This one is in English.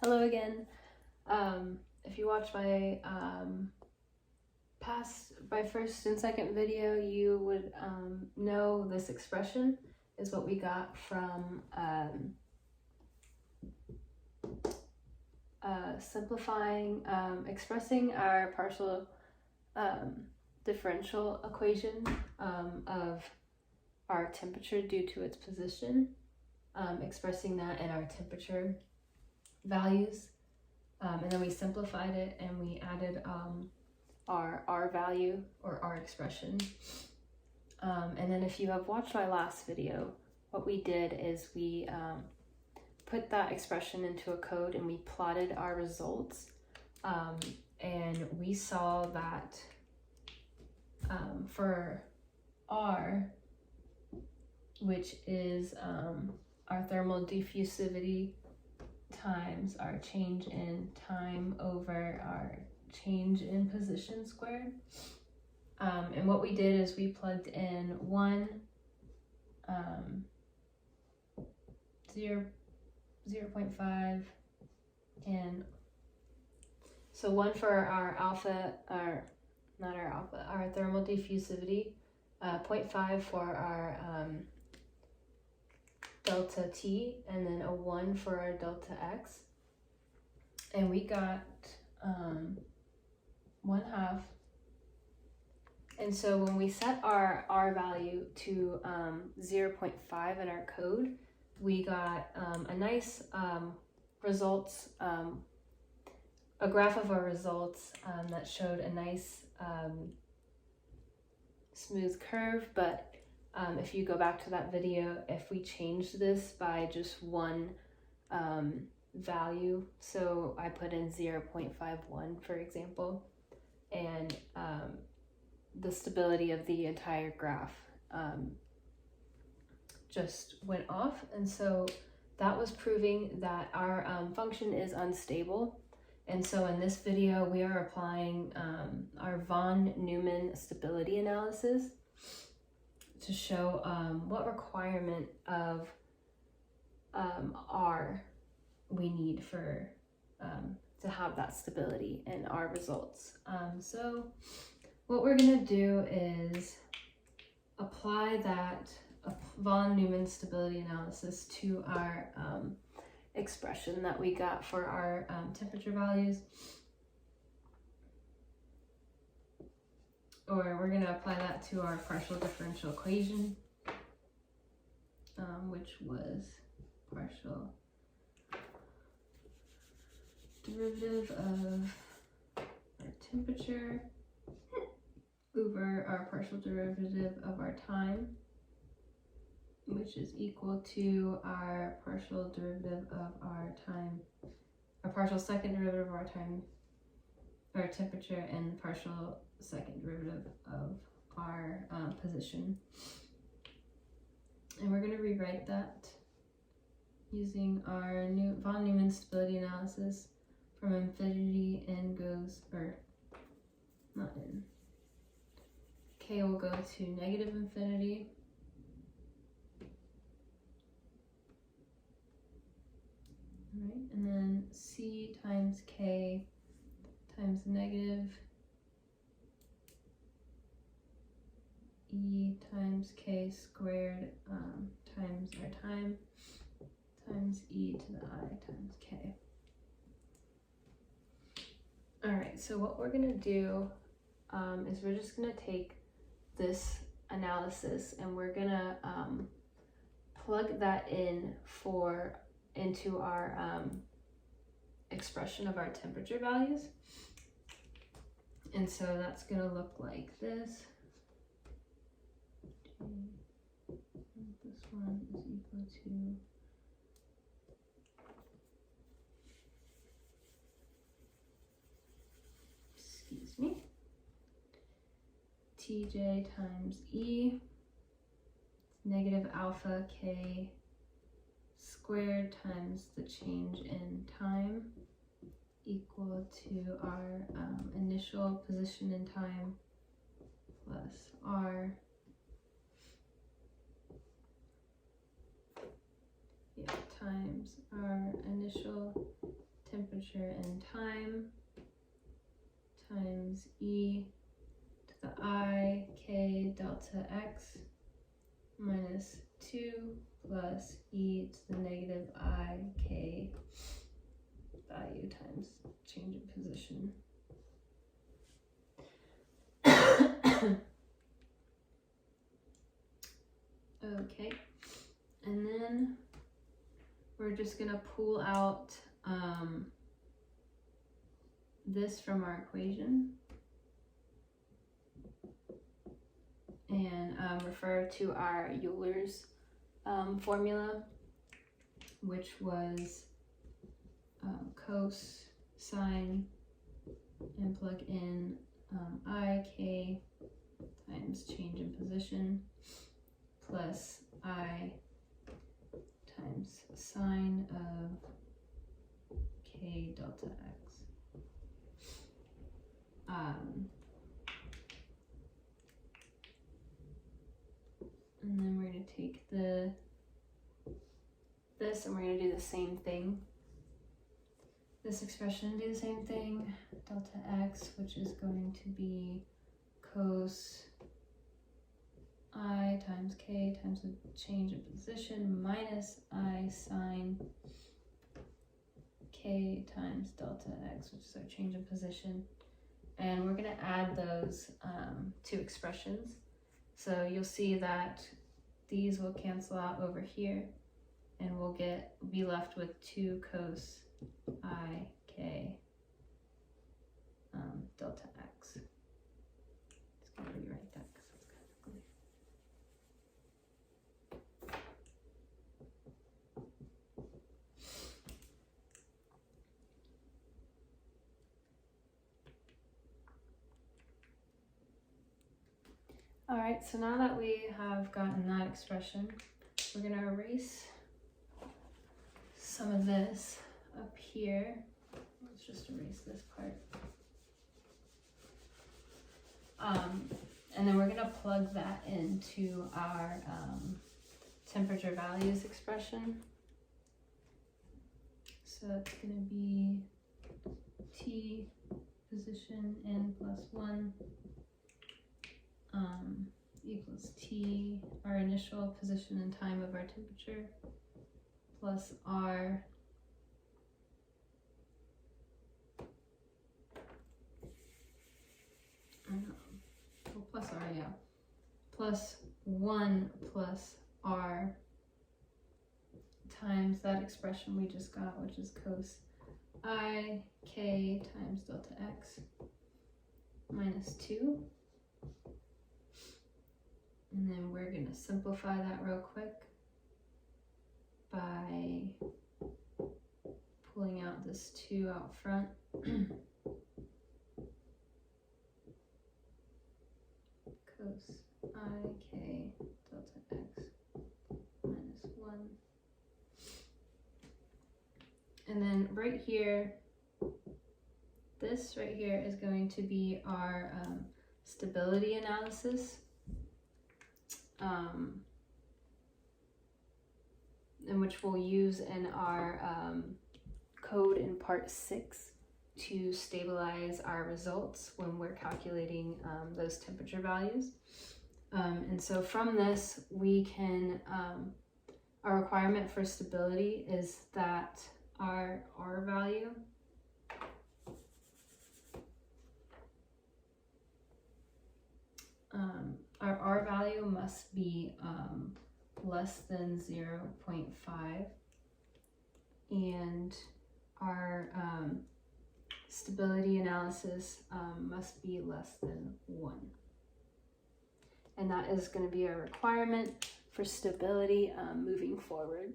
Hello again. If you watched my my first and second video, you would know this expression is what we got from simplifying, expressing our partial differential equation of our temperature due to its position, expressing that in our temperature values, and then we simplified it and we added our R value or R expression. And then if you have watched my last video, what we did is we put that expression into a code and we plotted our results, and we saw that for R, which is our thermal diffusivity times our change in time over our change in position squared. And what we did is we plugged in 0.5, and so 1 for our alpha, our thermal diffusivity, 0.5 for our delta T, and then a 1 for our delta X, and we got 1/2. And so when we set our R value to 0.5 in our code, we got a nice results, a graph of our results that showed a nice smooth curve. But if you go back to that video, if we changed this by just one value, so I put in 0.51 for example, and the stability of the entire graph just went off. And so that was proving that our function is unstable. And so in this video we are applying our von Neumann stability analysis to show what requirement of R we need for to have that stability in our results. So what we're gonna do is apply that von Neumann stability analysis to our expression that we got for our temperature values. Or we're going to apply that to our partial differential equation, which was partial derivative of our temperature over our partial derivative of our time, which is equal to our partial derivative of our time, our partial second derivative of our time, our temperature, and partial second derivative of our position. And we're going to rewrite that using our new von Neumann stability analysis. From infinity, n goes, or not n, k will go to negative infinity, all right, and then c times k times negative e times k squared times our time times e to the I times k. All right, so what we're gonna do is we're just gonna take this analysis and we're gonna plug that into our expression of our temperature values. And so that's gonna look like this. This one is equal to Tj times E, negative alpha k squared times the change in time equal to our initial position in time plus R times our initial temperature in time times e to the I k delta x minus 2 plus e to the negative I k value times change in position. Okay, and then we're just gonna pull out this from our equation and refer to our Euler's formula, which was cos, sine, and plug in I k times change in position plus I times sine of k delta x. And then we're going to take this and we're going to do the same thing. This expression, do the same thing. Delta x, which is going to be cos I times k times the change in position minus I sine k times delta x, which is our change in position. And we're going to add those two expressions. So you'll see that these will cancel out over here, and we'll be left with 2 cos I k delta x. Just gonna rewrite that because it's kind of ugly. All right, so now that we have gotten that expression, we're going to erase some of this up here. Let's just erase this part. And then we're going to plug that into our temperature values expression. So it's going to be T position n plus 1 equals T, our initial position and time of our temperature, plus R plus R, yeah, plus 1 plus R times that expression we just got, which is cos I k times delta x minus 2. And then we're going to simplify that real quick by pulling out this 2 out front. Cos I k delta x minus 1. And then right here, this right here is going to be our stability analysis. In which we'll use in our code in part 6 to stabilize our results when we're calculating those temperature values. And so from this, we can, our requirement for stability is that our R value must be less than 0.5, and our stability analysis must be less than 1. And that is going to be a requirement for stability moving forward.